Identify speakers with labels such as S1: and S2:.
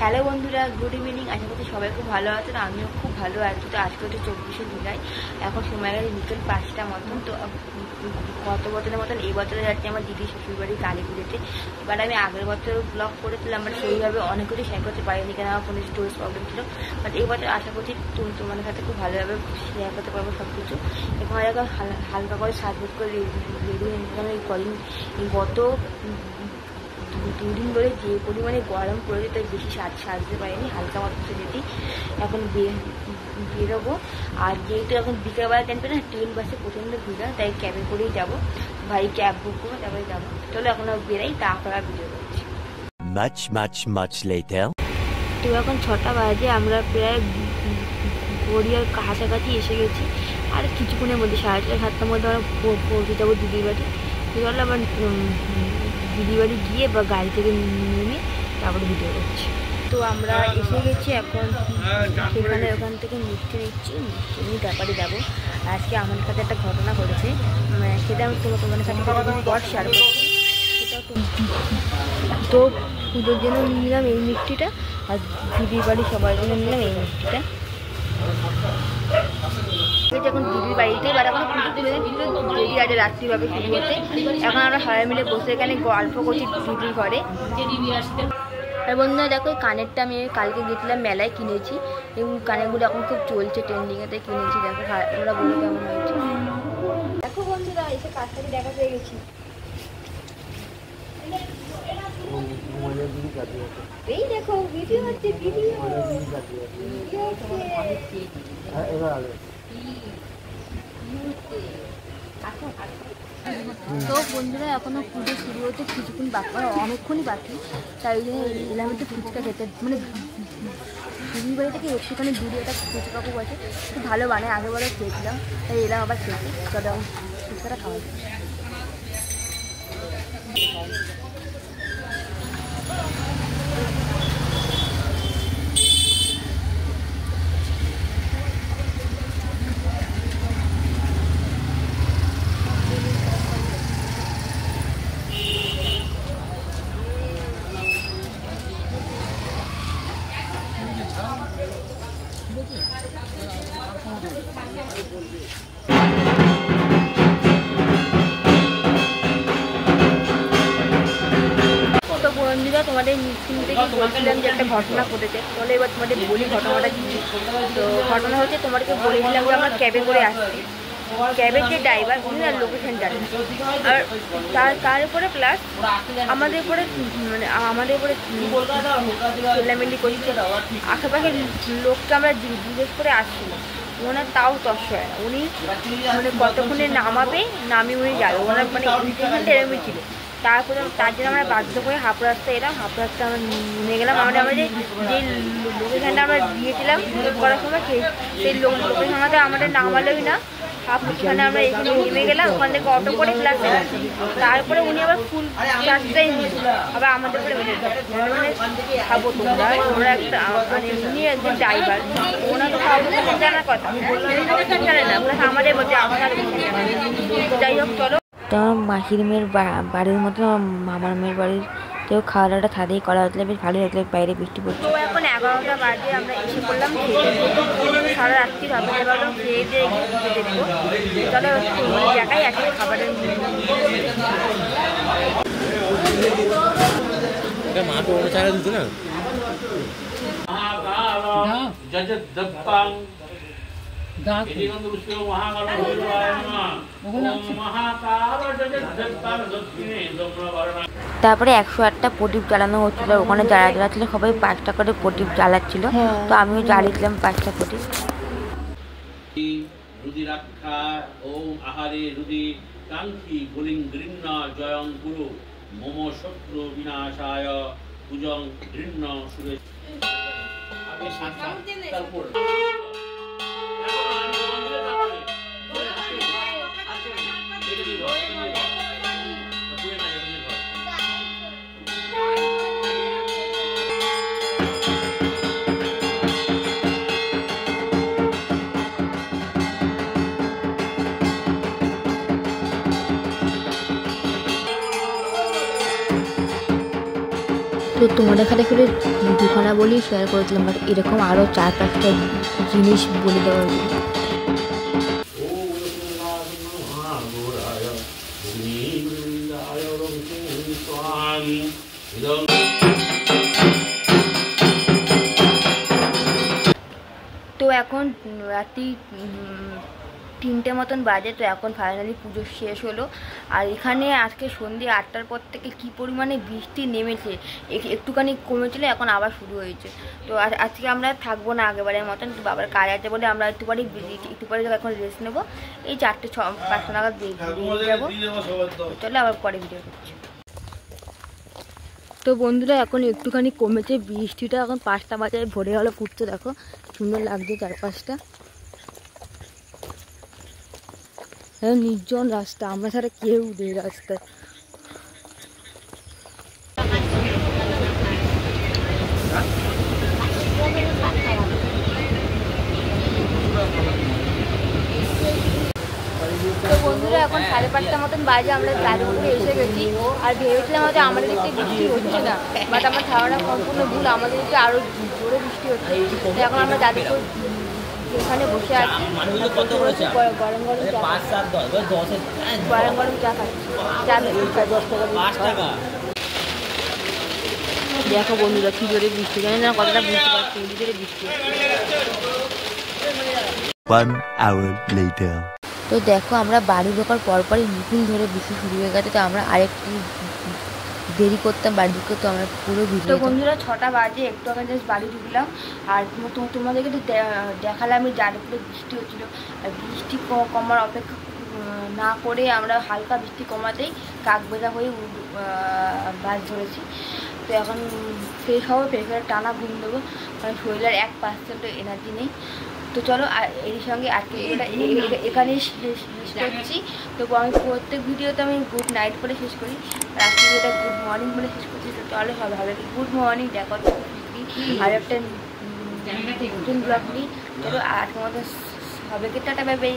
S1: Hello বন্ধুরা, good evening. আশা করছি সবাই খুব ভালো আছেন, আমিও খুব ভালো আছি। তো আজকে হচ্ছে 24শে জুলাই, এখন সময় গেছে বিকেল 5টা মতন। তো গত বছরের মতন এই বছরে যাচ্ছি আমার দিদির শ্বশুরবাড়ি কালীপুজোতে। বাট আমি আগের বছর ব্লগ করেছিলাম, বাট সেইভাবে অনেক কিছু শেয়ার করতে পারিনি, কেন আমার ফোনের স্টোরেজ প্রবলেম ছিল। বাট এই বছর আশা করছি তোমাদের সাথে খুব ভালোভাবে শেয়ার করতে পারবো সব কিছু। এখন এখন হালকা করে সাজগোজ করে রেডি হয়ে নিয়েছিলাম। এই কদিন গত 2 দিন ধরে যে পরিমাণে গরম পড়েছে, তাই বেশি সাজতে পারিনি, হালকা মতো সেজেছি। এখন বেরোবো। আর যেহেতু এখন বিকেলবেলা টাইম পেলে ট্রেন বাসে প্রচণ্ড ভিড়, তাই ক্যাবে করেই যাবো। ভাই ক্যাব বুক করবো, তারপরে যাবো। চলো এখন বেরাই, তারপরে ভিডিও করছি। তো এখন 6টা বাজে, আমরা প্রায় গড়িয়ার কাছাকাছি এসে গেছি। আর কিছুক্ষণের মধ্যে 7:30-7টার মধ্যে আমরা পৌঁছে যাবো দিদির বাড়ি। চলো আবার দিদির বাড়ি গিয়ে বা গাড়ি থেকে নেমে তারপরে ভিডিও করছি। তো আমরা এসে গেছি এখন সেখানে, ওখান থেকে মিষ্টি নিচ্ছি, মিষ্টি নিয়ে তারপরে যাবো। আজকে আমার সাথে একটা ঘটনা ঘটেছে, সেটা আমি তোমাদের সাথে পর শেয়ার করছি। সেটা তো পুজোর জন্য নিলাম এই মিষ্টিটা, আর দিদির বাড়ি সবার জন্য নিলাম এই মিষ্টিটা। এখন দিদির বাড়িতে, এবার এখন পুজো তুলে দেরি আছে, রাত্রিভাবে শুরু হচ্ছে। এখন আমরা সবাই মিলে বসে এখানে গল্প করছি দিদির ঘরে। আর বন্ধুরা দেখো, এই কানেরটা আমি কালকে গেছিলাম মেলায় কিনেছি, এবং কানেরগুলো এখন খুব চলছে ট্রেন্ডিংয়েতে, কিনেছি। দেখো আমরা বলো কেমন হয়েছে। দেখো বন্ধুরা, এসে কাছ থেকে দেখা পেয়ে গেছি। এই দেখো ভিডিও হচ্ছে, ভিডিও। তো বন্ধুরা, এখনো পুজো শুরু হতে কিছুক্ষণ বাকি, অনেকক্ষণই বাকি, তাই জন্য এলাম একটু ফুচকা খেতে। মানে দিদির বাড়ি থেকে একটুখানি দূরে একটা ফুচকা কাকু আছে, খুব ভালো বানায়, আগেরবারও খেয়েছিলাম, তাই এলাম আবার খেতে। চলো ফুচকাটা খাওয়া যায়। বন্ধুরা, তোমাদের মিটিং থেকে বলছিলাম যে একটা ঘটনা ঘটেছে, তাহলে এবার তোমাদের বলি ঘটনাটা কী। তো ঘটনা হচ্ছে, তোমাদেরকে বলেছিলাম যে আমরা ক্যাবে করে আসছি, ক্যাবের যে ড্রাইভার উনি আর লোকেশন জানেন, আর তার উপরে প্লাস আমাদের উপরে ছেলেমেলি করছে। আশেপাশের লোককে আমরা জিজ্ঞেস করে আসছিলাম, ওনার তাও তস্য হয় না। উনি মানে কতক্ষণে নামিয়ে উনি যাবে, ওনার মানে ইনস্ট্রাকশনটা এরকমই ছিল। তারপরে তার জন্য আমরা বাধ্য করে হাফ রাস্তা এলাম, হাফ রাস্তা আমরা নিয়ে গেলাম। আমরা যে লোকেশানটা আমরা দিয়েছিলাম করার সময়, সেই লোকেশানটা আমাদের নামালোই না। হাফখানে আমরা এখানে নেমে গেলাম, ওখান থেকে অটো করে ক্লাসে। তারপরে উনি আবার ফুল ক্লাসটাই নিল, আবার আমাদের উপরে মানে খাবো তোমরা, ওরা একটা মানে উনি একজন ড্রাইভার, ওনার তো খাওয়া জানার কথা, জানে না, আমাদের মধ্যে আপনার। যাই হোক, চলো। তো আমার মাসির মেয়ের বাড়ির মতো মামার মেয়ের বাড়ির কেউ খাওয়া দাওয়াটা ছাদেই করা হচ্ছিল, বেশ ভালোই হচ্ছিল, বাইরে বৃষ্টি পড়ছে। তো এখন 11টা বাজে, আমরা এসে পড়লাম খেতে। সারা রাত্রি ভাবতে পারলাম খেয়ে দিয়ে গিয়ে পুজো দেখবো। চলো জায়গায় আছে খাবারের। তারপরে 108টা প্রদীপ জ্বালানো হচ্ছিল, ওখানে যারা যারা ছিল সবাই 5টা করে প্রদীপ জ্বালাচ্ছিল। তো আমিও জ্বালিয়েছিলাম 5টা প্রদীপ। তো তো তোমাদের খালি করে দুখানা বলি শেয়ার করেছিলাম, বাট এরকম আরও 4-5টা জিনিস বলে দেওয়া হয়েছে। তো এখন রাত্রি 3টে মতন বাজে। তো এখন ফাইনালি পুজো শেষ হলো। আর এখানে আজকে সন্ধ্যে 8টার পর থেকে কী পরিমাণে বৃষ্টি নেমেছে, একটুখানি কমেছিল, এখন আবার শুরু হয়েছে। তো আজকে আমরা থাকবো না আগেবারের মতন, বাবার কাজ আছে বলে আমরা একটু পরে এখন রেস্ট নেবো। এই 4-5টা নাগাদ বেরিয়ে যাবো। চলে আবার পরে ভিডিও করছি। তো বন্ধুরা এখন একটুখানি কমেছে বৃষ্টিটা, এখন 5টা বাজে ভোরে হলো ফুটছে, দেখো সুন্দর লাগছে চারপাশটা। নির্জন রাস্তা, আমরা ছাড়া কেউ নেই রাস্তায়। তো বন্ধুরা এখন 5:30 মতন বাজে, আমরা যাদবপুরে এসে গেছি। আর ভেবেছিলাম হয়তো আমাদের দিকে বৃষ্টি হচ্ছে না, বাট আমার ধারণা সম্পূর্ণ ভুল, আমাদের দিকে আরও জোরে বৃষ্টি হচ্ছে। তো এখন আমরা যাদবপুর এখানে বসে আছি, গরম চা খাচ্ছি। দেখো বন্ধুরা কি জোরে বৃষ্টি, জানি না কতটা বুঝতে পারছি, কি জোরে বৃষ্টি। তো দেখো আমরা বাড়ি ঢোকার পরপরই মিছিল ধরে বৃষ্টি শুরু হয়ে গেছে। তো আমরা আরেকটু দেরি করতাম বাড়ি ঢুকতে, তো আমরা পুরো ভিডিও। তো বন্ধুরা 6টা বাজে, একটু আগে জাস্ট বাড়ি ঢুকলাম। আর তোমাদেরকে তো দেখালাম আমি যাদবপুরে বৃষ্টি হচ্ছিলো। আর বৃষ্টি কমার অপেক্ষা না করে আমরা হালকা বৃষ্টি কমাতেই কাকবেজা হয়ে বাস ধরেছি। তো এখন ফ্রেশ হবো, ফ্রেশ হয়ে টানা ঘুম দেবো, কারণ শরীরের 1% এনার্জি নেই। তো চলো এর সঙ্গে আজকে ভিডিওটা এখানেই শেষ করছি। তো আমি প্রত্যেক ভিডিওতে আমি গুড নাইট বলে শেষ করি, আর আজকে ভিডিওটা গুড মর্নিং বলে শেষ করছি। তো চলো সবাই ভালো লাগে, গুড মর্নিং, দেখো আর একটা নতুন ব্লগ নিই। চলো আজকের মতো সবাইকে টাটা, বাই বাই।